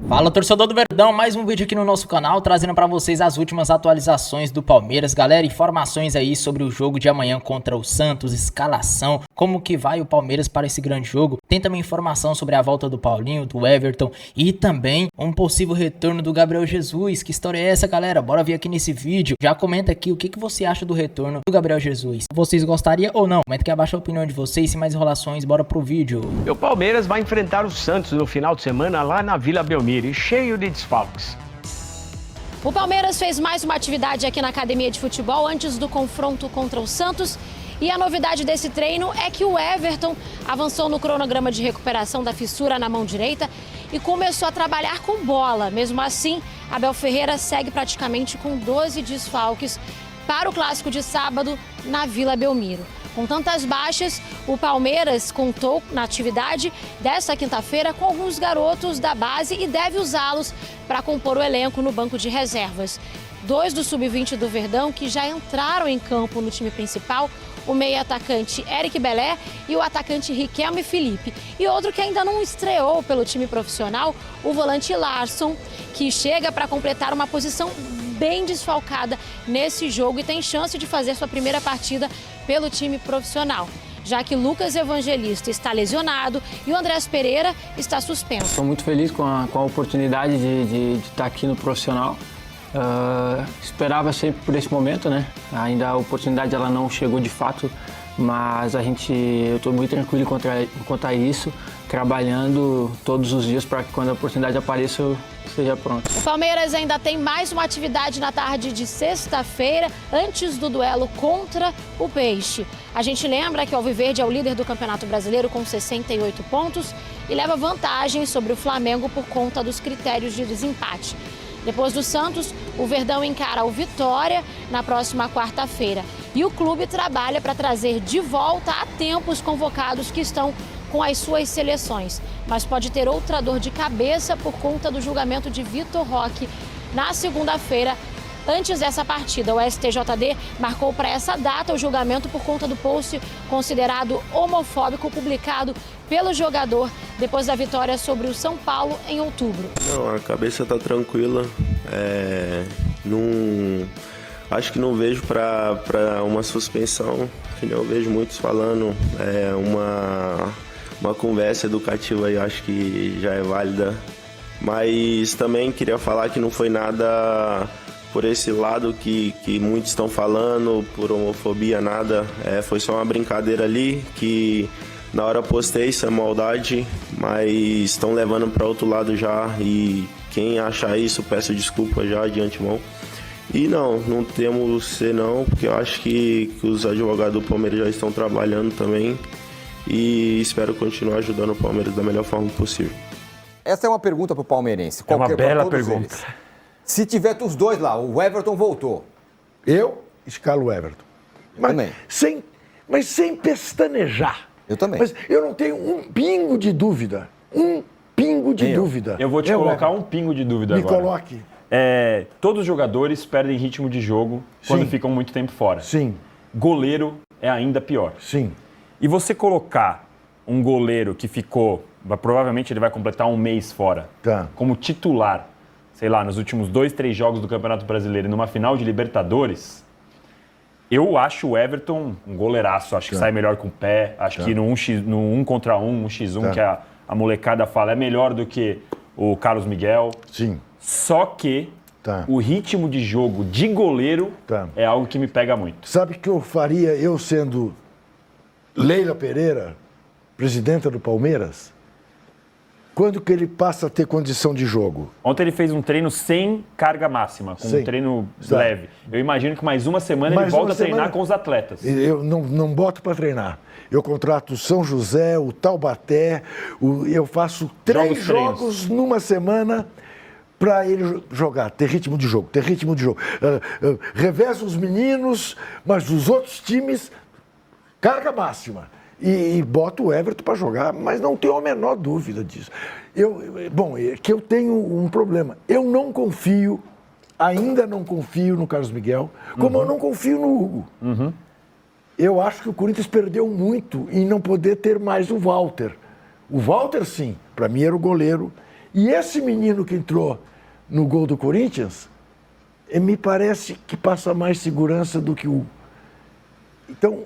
Fala, torcedor do Verdão, mais um vídeo aqui no nosso canal, trazendo pra vocês as últimas atualizações do Palmeiras. Galera, informações aí sobre o jogo de amanhã contra o Santos, escalação, como que vai o Palmeiras para esse grande jogo. Tem também informação sobre a volta do Paulinho, do Everton e também um possível retorno do Gabriel Jesus. Que história é essa, galera? Bora ver aqui nesse vídeo. Já comenta aqui o que você acha do retorno do Gabriel Jesus. Vocês gostariam ou não? Comenta aqui abaixo a opinião de vocês. Sem mais enrolações, bora pro vídeo. O Palmeiras vai enfrentar o Santos no final de semana lá na Vila Belmiro, cheio de desfalques. O Palmeiras fez mais uma atividade aqui na academia de futebol antes do confronto contra o Santos. E a novidade desse treino é que o Everton avançou no cronograma de recuperação da fissura na mão direita e começou a trabalhar com bola. Mesmo assim, Abel Ferreira segue praticamente com 12 desfalques para o clássico de sábado na Vila Belmiro. Com tantas baixas, o Palmeiras contou na atividade desta quinta-feira com alguns garotos da base e deve usá-los para compor o elenco no banco de reservas. 2 do sub-20 do Verdão que já entraram em campo no time principal, o meio-atacante Eric Belé e o atacante Riquelme Felipe. E outro que ainda não estreou pelo time profissional, o volante Larson, que chega para completar uma posição bem desfalcada nesse jogo e tem chance de fazer sua primeira partida pelo time profissional, já que Lucas Evangelista está lesionado e o Andrés Pereira está suspenso. Estou muito feliz com a oportunidade de estar aqui no profissional. Esperava sempre por esse momento, né? Ainda a oportunidade ela não chegou de fato, mas eu estou muito tranquilo quanto a isso, trabalhando todos os dias para que quando a oportunidade apareça eu esteja pronto. O Palmeiras ainda tem mais uma atividade na tarde de sexta-feira, antes do duelo contra o Peixe. A gente lembra que o Alviverde é o líder do Campeonato Brasileiro com 68 pontos e leva vantagem sobre o Flamengo por conta dos critérios de desempate. Depois do Santos, o Verdão encara o Vitória na próxima quarta-feira. E o clube trabalha para trazer de volta a tempo os convocados que estão com as suas seleções. Mas pode ter outra dor de cabeça por conta do julgamento de Vitor Roque na segunda-feira. Antes dessa partida, o STJD marcou para essa data o julgamento por conta do post considerado homofóbico publicado pelo jogador depois da vitória sobre o São Paulo em outubro. Não, a cabeça tá tranquila. Acho que não vejo para uma suspensão, que eu vejo muitos falando, uma conversa educativa aí, acho que já é válida. Mas também queria falar que não foi nada por esse lado que muitos estão falando, por homofobia, nada. Foi só uma brincadeira ali que na hora postei, isso é maldade, mas estão levando para outro lado já, e quem achar isso, peço desculpa já de antemão. E não temos ser não, porque eu acho que os advogados do Palmeiras já estão trabalhando também e espero continuar ajudando o Palmeiras da melhor forma possível. Essa é uma pergunta para o palmeirense. É uma bela pergunta. Eles. Se tiver os dois lá, o Everton voltou. Eu escalo o Everton. Mas sem pestanejar. Eu também. Mas eu não tenho um pingo de dúvida. Dúvida. Eu vou te colocar um pingo de dúvida agora. Me coloque. Todos os jogadores perdem ritmo de jogo quando ficam muito tempo fora. Sim. Goleiro é ainda pior. Sim. E você colocar um goleiro que ficou, provavelmente ele vai completar um mês fora, como titular, sei lá, nos últimos 2, 3 jogos do Campeonato Brasileiro e numa final de Libertadores, eu acho o Everton um goleiraço. Acho que sai melhor com o pé. Acho que no 1 contra 1, 1x1, que a molecada fala, é melhor do que o Carlos Miguel. Sim. Só que o ritmo de jogo de goleiro é algo que me pega muito. Sabe o que eu faria, eu sendo Leila Pereira, presidenta do Palmeiras? Quando que ele passa a ter condição de jogo? Ontem ele fez um treino sem carga máxima, com um treino leve. Eu imagino que mais uma semana ele volta a treinar com os atletas. Eu não boto para treinar. Eu contrato o São José, o Taubaté, eu faço 3 jogos numa semana para ele jogar, ter ritmo de jogo. Revezo os meninos, mas os outros times, carga máxima. E boto o Everton para jogar, mas não tenho a menor dúvida disso. É que eu tenho um problema. Eu não confio, ainda não confio no Carlos Miguel, como eu não confio no Hugo. Eu acho que o Corinthians perdeu muito em não poder ter mais o Walter. O Walter, sim, para mim era o goleiro E esse menino que entrou no gol do Corinthians, me parece que passa mais segurança do que o... Então,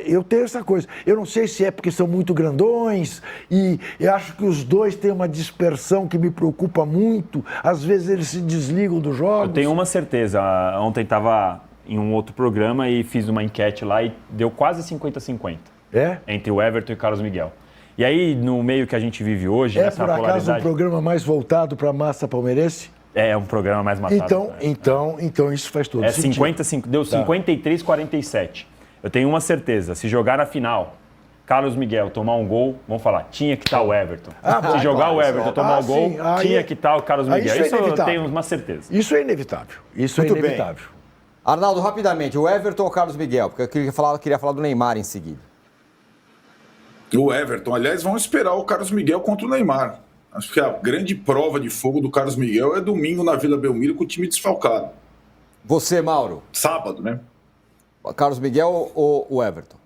eu tenho essa coisa. Eu não sei se é porque são muito grandões e eu acho que os dois têm uma dispersão que me preocupa muito. Às vezes eles se desligam dos jogos. Eu tenho uma certeza. Ontem estava em um outro programa e fiz uma enquete lá e deu quase 50-50. Entre o Everton e o Carlos Miguel. E aí, no meio que a gente vive hoje, nessa por acaso polaridade... um programa mais voltado para a massa palmeirense? É um programa mais matado. Então isso faz todo sentido. Deu 53-47. Eu tenho uma certeza, se jogar na final, Carlos Miguel tomar um gol, vamos falar, tinha que estar o Everton. Se jogar o Everton tomar o gol, tinha que estar o Carlos Miguel. Isso eu tenho uma certeza. Isso é inevitável. Muito bem. Arnaldo, rapidamente, o Everton ou o Carlos Miguel? Porque eu queria falar do Neymar em seguida. O Everton, aliás, vão esperar o Carlos Miguel contra o Neymar. Acho que a grande prova de fogo do Carlos Miguel é domingo na Vila Belmiro com o time desfalcado. Você, Mauro? Sábado, né? Carlos Miguel ou o Everton?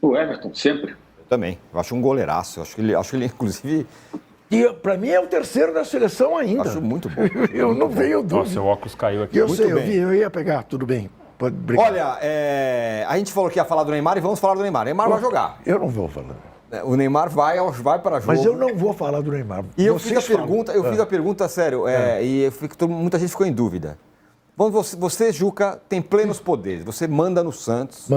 O Everton, sempre. Eu também. Eu acho um goleiraço. Acho que ele inclusive... E para mim é o terceiro da seleção ainda. Acho muito bom. Eu não venho dúvida. Nossa, seu óculos caiu aqui. Eu ia pegar, tudo bem. Pode brincar. Olha, a gente falou que ia falar do Neymar e vamos falar do Neymar. O Neymar vai jogar. Eu não vou falar. O Neymar vai para jogo. Mas eu não vou falar do Neymar. E eu fiz a pergunta sério, e muita gente ficou em dúvida. Você, Juca, tem plenos poderes. Você manda no Santos.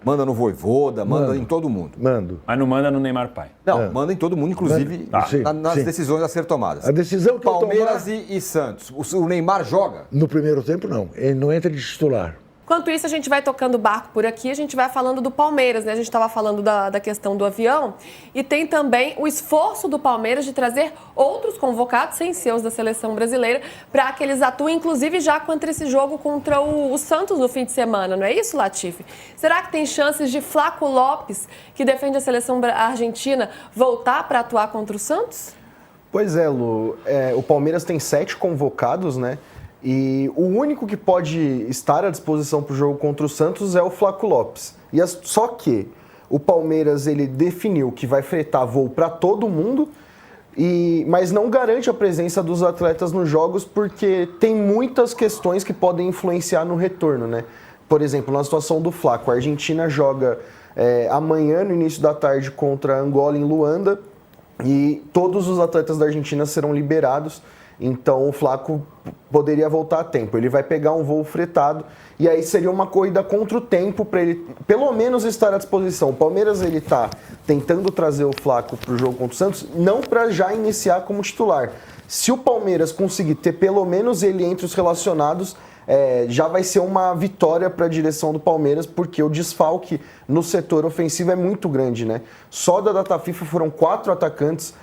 Manda no Vojvoda, manda em todo mundo. Mas não manda no Neymar pai. Não, manda em todo mundo, inclusive nas decisões a ser tomadas. A decisão que Palmeiras e Santos. O Neymar joga? No primeiro tempo, não. Ele não entra de titular. Enquanto isso, a gente vai tocando o barco por aqui, a gente vai falando do Palmeiras, né? A gente estava falando da questão do avião e tem também o esforço do Palmeiras de trazer outros convocados, sem ser os da seleção brasileira, para que eles atuem, inclusive já contra esse jogo contra o Santos no fim de semana, não é isso, Latifi? Será que tem chances de Flaco Lopes, que defende a seleção argentina, voltar para atuar contra o Santos? Pois é, Lu. O Palmeiras tem 7 convocados, né? E o único que pode estar à disposição para o jogo contra o Santos é o Flaco Lopes. Só que o Palmeiras ele definiu que vai fretar voo para todo mundo, mas não garante a presença dos atletas nos jogos porque tem muitas questões que podem influenciar no retorno, né? Por exemplo, na situação do Flaco, a Argentina joga amanhã, no início da tarde, contra Angola em Luanda, e todos os atletas da Argentina serão liberados. Então o Flaco poderia voltar a tempo. Ele vai pegar um voo fretado e aí seria uma corrida contra o tempo para ele pelo menos estar à disposição. O Palmeiras ele está tentando trazer o Flaco para o jogo contra o Santos, não para já iniciar como titular. Se o Palmeiras conseguir ter pelo menos ele entre os relacionados, já vai ser uma vitória para a direção do Palmeiras, porque o desfalque no setor ofensivo é muito grande, né? Só da data FIFA foram 4 atacantes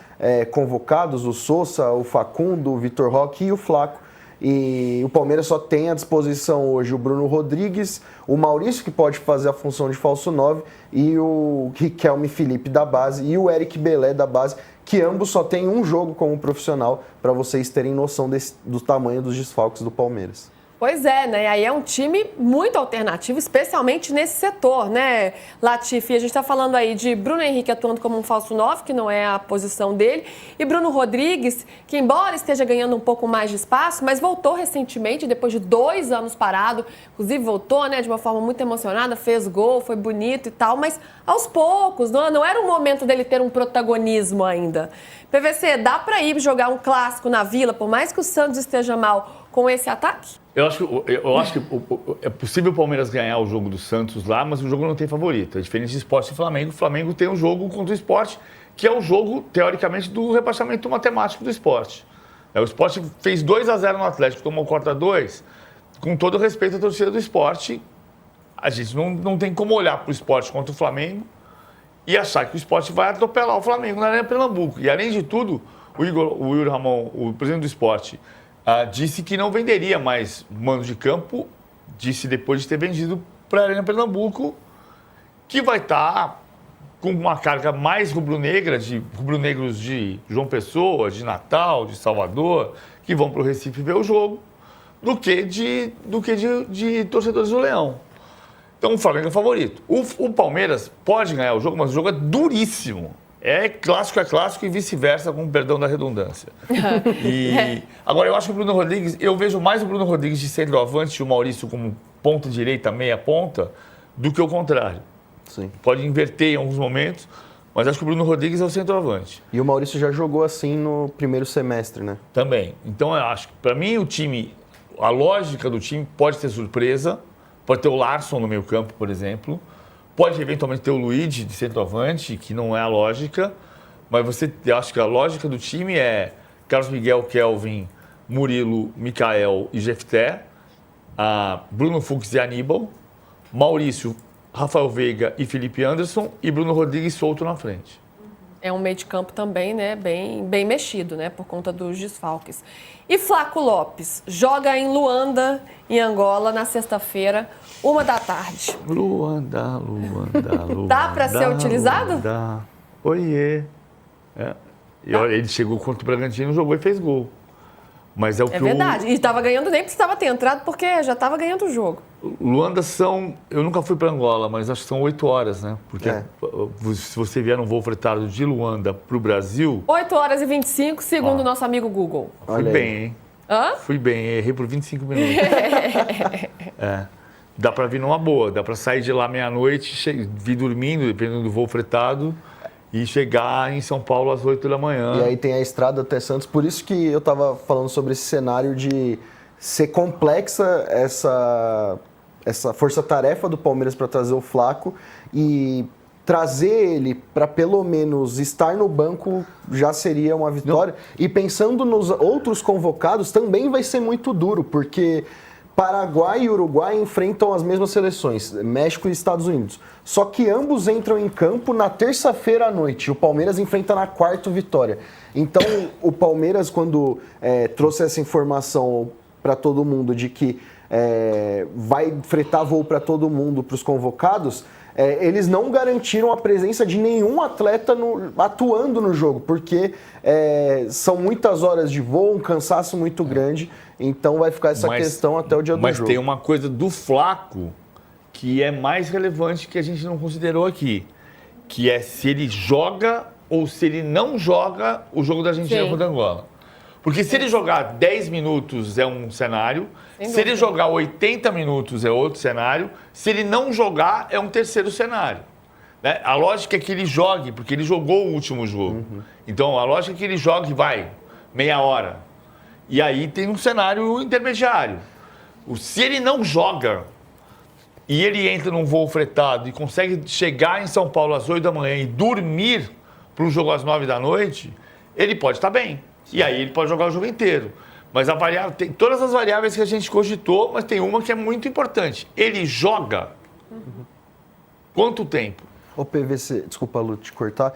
convocados, o Sousa, o Facundo, o Vitor Roque e o Flaco. E o Palmeiras só tem à disposição hoje o Bruno Rodrigues, o Maurício, que pode fazer a função de falso 9, e o Riquelme Felipe da base e o Eric Belé da base, que ambos só têm um jogo como profissional, para vocês terem noção do tamanho dos desfalques do Palmeiras. Pois é, né? E aí é um time muito alternativo, especialmente nesse setor, né, Latifi? A gente está falando aí de Bruno Henrique atuando como um falso 9, que não é a posição dele, e Bruno Rodrigues, que embora esteja ganhando um pouco mais de espaço, mas voltou recentemente, depois de 2 anos parado, inclusive voltou, né, de uma forma muito emocionada, fez gol, foi bonito e tal, mas aos poucos, não era o momento dele ter um protagonismo ainda. PVC, dá para ir jogar um clássico na Vila, por mais que o Santos esteja mal, com esse ataque? Eu acho que é possível o Palmeiras ganhar o jogo do Santos lá, mas o jogo não tem favorito. É diferente de Sport e Flamengo. O Flamengo tem um jogo contra o Sport, que é o jogo, teoricamente, do rebaixamento matemático do Sport. O Sport fez 2-0 no Atlético, tomou 4-2. Com todo respeito à torcida do Sport, a gente não tem como olhar para o Sport contra o Flamengo e achar que o Sport vai atropelar o Flamengo na Arena Pernambuco. E, além de tudo, o Yuri Ramon, o presidente do Sport, disse que não venderia mais mando de campo, disse depois de ter vendido para a Arena Pernambuco, que vai estar com uma carga mais rubro-negros de João Pessoa, de Natal, de Salvador, que vão para o Recife ver o jogo, do que de torcedores do Leão. Então o Flamengo é favorito. O Palmeiras pode ganhar o jogo, mas o jogo é duríssimo. clássico e vice-versa, com perdão da redundância. Agora, eu acho que o Bruno Rodrigues, eu vejo mais o Bruno Rodrigues de centroavante e o Maurício como ponta direita, meia ponta, do que o contrário. Sim. Pode inverter em alguns momentos, mas acho que o Bruno Rodrigues é o centroavante. E o Maurício já jogou assim no primeiro semestre, né? Também. Então, eu acho que, para mim, o time, a lógica do time pode ter surpresa, pode ter o Larsson no meio campo, por exemplo, pode eventualmente ter o Luigi de centroavante, que não é a lógica, mas eu acho que a lógica do time é Carlos Miguel, Kelvin, Murilo, Mikael e Jefté, Bruno Fux e Aníbal, Maurício, Rafael Veiga e Felipe Anderson e Bruno Rodrigues solto na frente. É um meio de campo também, né, bem mexido, né, por conta dos desfalques. E Flaco Lopes joga em Luanda, em Angola, na sexta-feira, 13h. Luanda. Dá para ser utilizado? Luanda. Oiê. Ele chegou contra o Bragantino, jogou e fez gol. Mas é o que verdade. E estava ganhando, nem precisava ter entrado, porque já estava ganhando o jogo. Luanda eu nunca fui para Angola, mas acho que são 8 horas, né? Porque se você vier num voo fretado de Luanda para o Brasil... 8h25, segundo o nosso amigo Google. Fui bem, hein? Fui bem, errei por 25 minutos. Dá para vir numa boa, dá para sair de lá meia-noite, vir dormindo, dependendo do voo fretado... E chegar em São Paulo às 8 da manhã. E aí tem a estrada até Santos. Por isso que eu estava falando sobre esse cenário de ser complexa essa força-tarefa do Palmeiras para trazer o Flaco. E trazer ele para pelo menos estar no banco já seria uma vitória. E pensando nos outros convocados, também vai ser muito duro, porque... Paraguai e Uruguai enfrentam as mesmas seleções, México e Estados Unidos. Só que ambos entram em campo na terça-feira à noite. O Palmeiras enfrenta na quarta vitória. Então, o Palmeiras, quando trouxe essa informação para todo mundo de que vai fretar voo para todo mundo, para os convocados, eles não garantiram a presença de nenhum atleta atuando no jogo, porque são muitas horas de voo, um cansaço muito grande, então vai ficar essa questão até o dia do jogo. Mas tem uma coisa do Flaco que é mais relevante que a gente não considerou aqui, que é se ele joga ou se ele não joga o jogo da Argentina contra a Angola. Porque se ele jogar 10 minutos é um cenário, se ele jogar 80 minutos é outro cenário, se ele não jogar é um terceiro cenário. Né? A lógica é que ele jogue, porque ele jogou o último jogo. Então a lógica é que ele jogue, meia hora. E aí tem um cenário intermediário. Se ele não joga e ele entra num voo fretado e consegue chegar em São Paulo às 8 da manhã e dormir para um jogo às 9 da noite, ele pode estar bem. E aí ele pode jogar o jogo inteiro. Mas a variável, tem todas as variáveis que a gente cogitou, mas tem uma que é muito importante. Ele joga quanto tempo? Ô PVC, desculpa, Lu, te cortar.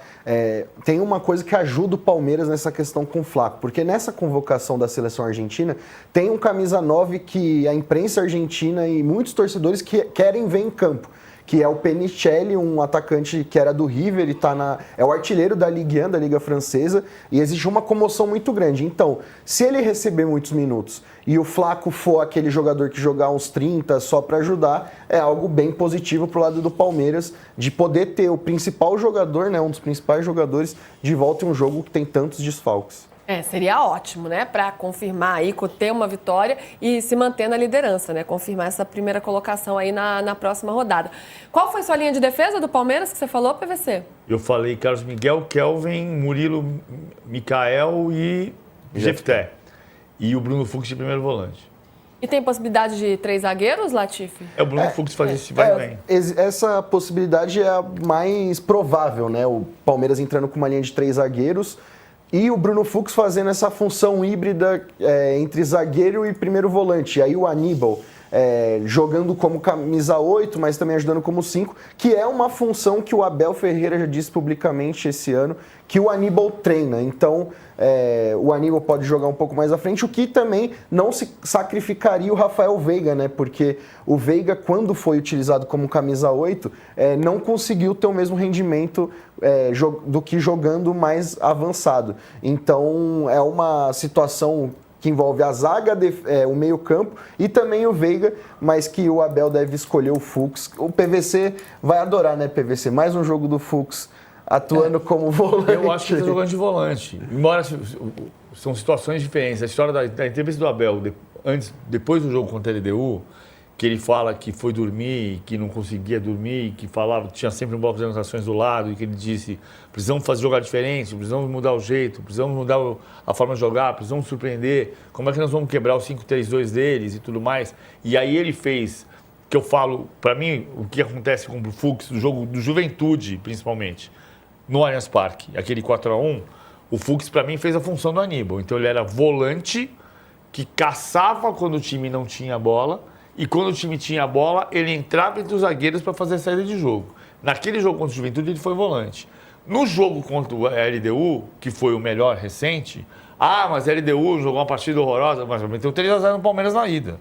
Tem uma coisa que ajuda o Palmeiras nessa questão com o Flaco, porque nessa convocação da seleção argentina, tem um camisa 9 que a imprensa argentina e muitos torcedores querem ver em campo, que é o Penicelli, um atacante que era do River, ele é o artilheiro da Ligue 1, da Liga Francesa, e existe uma comoção muito grande. Então, se ele receber muitos minutos e o Flaco for aquele jogador que jogar uns 30 só para ajudar, é algo bem positivo pro lado do Palmeiras, de poder ter o principal jogador, né, um dos principais jogadores, de volta em um jogo que tem tantos desfalques. Seria ótimo, né? Para confirmar aí, ter uma vitória e se manter na liderança, né? Confirmar essa primeira colocação aí na próxima rodada. Qual foi sua linha de defesa do Palmeiras que você falou, PVC? Eu falei Carlos Miguel, Kelvin, Murilo, Mikael e Jefté. E o Bruno Fux de primeiro volante. E tem possibilidade de 3 zagueiros, Latifi? O Bruno Fux fazer esse vai bem. Essa possibilidade é a mais provável, né? O Palmeiras entrando com uma linha de 3 zagueiros e o Bruno Fux fazendo essa função híbrida entre zagueiro e primeiro volante. E aí o Aníbal jogando como camisa 8, mas também ajudando como 5, que é uma função que o Abel Ferreira já disse publicamente esse ano, que o Aníbal treina. Então, o Aníbal pode jogar um pouco mais à frente, o que também não se sacrificaria o Rafael Veiga, né? Porque o Veiga, quando foi utilizado como camisa 8, não conseguiu ter o mesmo rendimento do que jogando mais avançado. Então, é uma situação que envolve a zaga, o meio-campo e também o Veiga, mas que o Abel deve escolher o Fux. O PVC vai adorar, né, PVC? Mais um jogo do Fux atuando como volante. Eu acho que ele está jogando de volante. Embora são situações diferentes. A história da entrevista do Abel, depois do jogo contra a LDU, que ele fala que foi dormir, que não conseguia dormir, que falava, tinha sempre um bloco de anotações do lado, e que ele disse, precisamos jogar diferente, precisamos mudar o jeito, precisamos mudar a forma de jogar, precisamos surpreender, como é que nós vamos quebrar o 5-3-2 deles e tudo mais. E aí ele fez, que eu falo, para mim, o que acontece com o Fux, do jogo do Juventude, principalmente, no Allianz Parque, aquele 4-1, o Fux, para mim, fez a função do Aníbal. Então ele era volante, que caçava quando o time não tinha bola, e quando o time tinha a bola, ele entrava entre os zagueiros para fazer a saída de jogo. Naquele jogo contra o Juventude, ele foi volante. No jogo contra a LDU, que foi o melhor recente, mas a LDU jogou uma partida horrorosa, mas meteu 3-0 no Palmeiras na ida.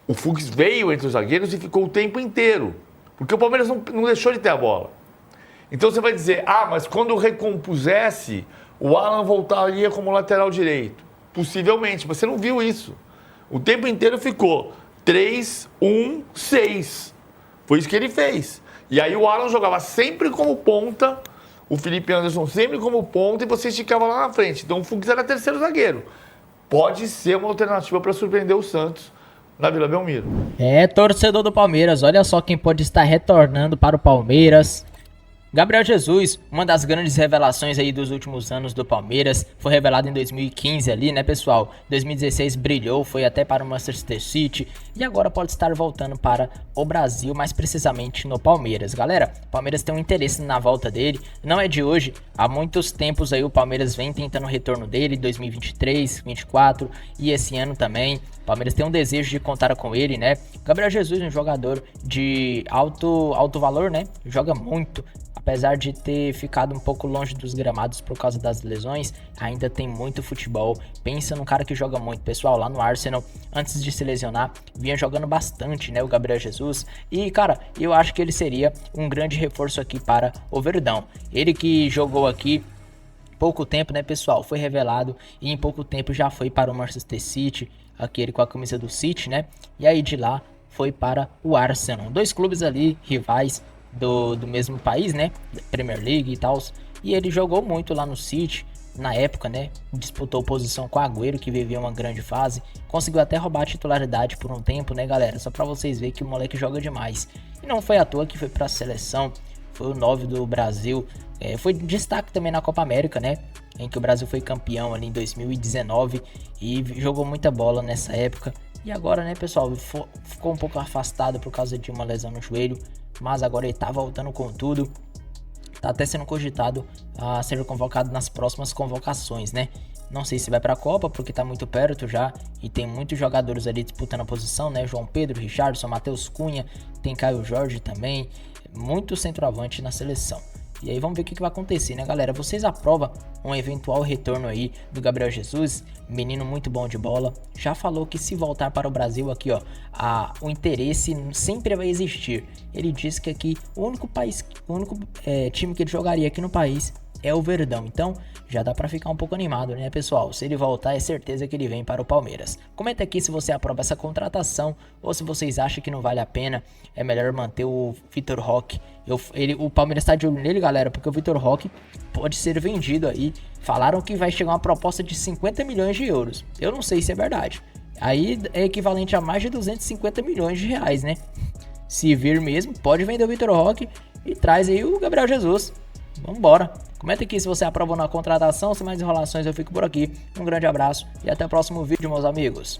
O Fux veio entre os zagueiros e ficou o tempo inteiro, porque o Palmeiras não deixou de ter a bola. Então você vai dizer, mas quando recompusesse, o Alan voltaria como lateral direito. Possivelmente, mas você não viu isso. O tempo inteiro ficou 3-1-6. Foi isso que ele fez. E aí o Alan jogava sempre como ponta, o Felipe Anderson sempre como ponta, e você esticava lá na frente. Então o Fux era terceiro zagueiro. Pode ser uma alternativa para surpreender o Santos na Vila Belmiro. Torcedor do Palmeiras, olha só quem pode estar retornando para o Palmeiras. Gabriel Jesus, uma das grandes revelações aí dos últimos anos do Palmeiras, foi revelado em 2015 ali, né, pessoal? 2016 brilhou, foi até para o Manchester City e agora pode estar voltando para o Brasil, mais precisamente no Palmeiras. Galera, o Palmeiras tem um interesse na volta dele, não é de hoje, há muitos tempos aí o Palmeiras vem tentando o retorno dele, 2023, 2024 e esse ano também. O Palmeiras tem um desejo de contar com ele, né? Gabriel Jesus, um jogador de alto valor, né? Joga muito. Apesar de ter ficado um pouco longe dos gramados por causa das lesões, ainda tem muito futebol. Pensa num cara que joga muito. Pessoal, lá no Arsenal, antes de se lesionar, vinha jogando bastante, né, o Gabriel Jesus. E, cara, eu acho que ele seria um grande reforço aqui para o Verdão. Ele que jogou aqui pouco tempo, né, pessoal, foi revelado e em pouco tempo já foi para o Manchester City, aquele com a camisa do City, né? E aí de lá foi para o Arsenal. Dois clubes ali, rivais do mesmo país, né? Premier League e tal. E ele jogou muito lá no City, na época, né? Disputou posição com o Agüero, que vivia uma grande fase. Conseguiu até roubar a titularidade por um tempo, né, galera? Só pra vocês verem que o moleque joga demais. E não foi à toa que foi pra seleção. Foi o 9 do Brasil. Foi destaque também na Copa América, né? Em que o Brasil foi campeão ali em 2019. E jogou muita bola nessa época. E agora, né, pessoal? Ficou um pouco afastado por causa de uma lesão no joelho. Mas agora ele tá voltando com tudo. Tá até sendo cogitado a ser convocado nas próximas convocações, né? Não sei se vai pra Copa, porque tá muito perto já. E tem muitos jogadores ali disputando a posição, né? João Pedro, Richardson, Matheus Cunha. Tem Caio Jorge também. Muito centroavante na seleção. E aí vamos ver o que vai acontecer, né, galera? Vocês aprovam um eventual retorno aí do Gabriel Jesus? Menino muito bom de bola. Já falou que se voltar para o Brasil aqui, ó, o interesse sempre vai existir. Ele disse que aqui o único time que ele jogaria aqui no país é o Verdão. Então já dá pra ficar um pouco animado, né, pessoal? Se ele voltar, é certeza que ele vem para o Palmeiras. Comenta aqui se você aprova essa contratação ou se vocês acham que não vale a pena. É melhor manter o Vitor Roque. O Palmeiras tá de olho nele, galera, porque o Vitor Roque pode ser vendido aí. Falaram que vai chegar uma proposta de 50 milhões de euros. Eu não sei se é verdade. Aí é equivalente a mais de 250 milhões de reais, né? Se vir mesmo, pode vender o Vitor Roque e traz aí o Gabriel Jesus. Vambora. Comenta aqui se você aprovou na contratação. Sem mais enrolações, eu fico por aqui. Um grande abraço e até o próximo vídeo, meus amigos.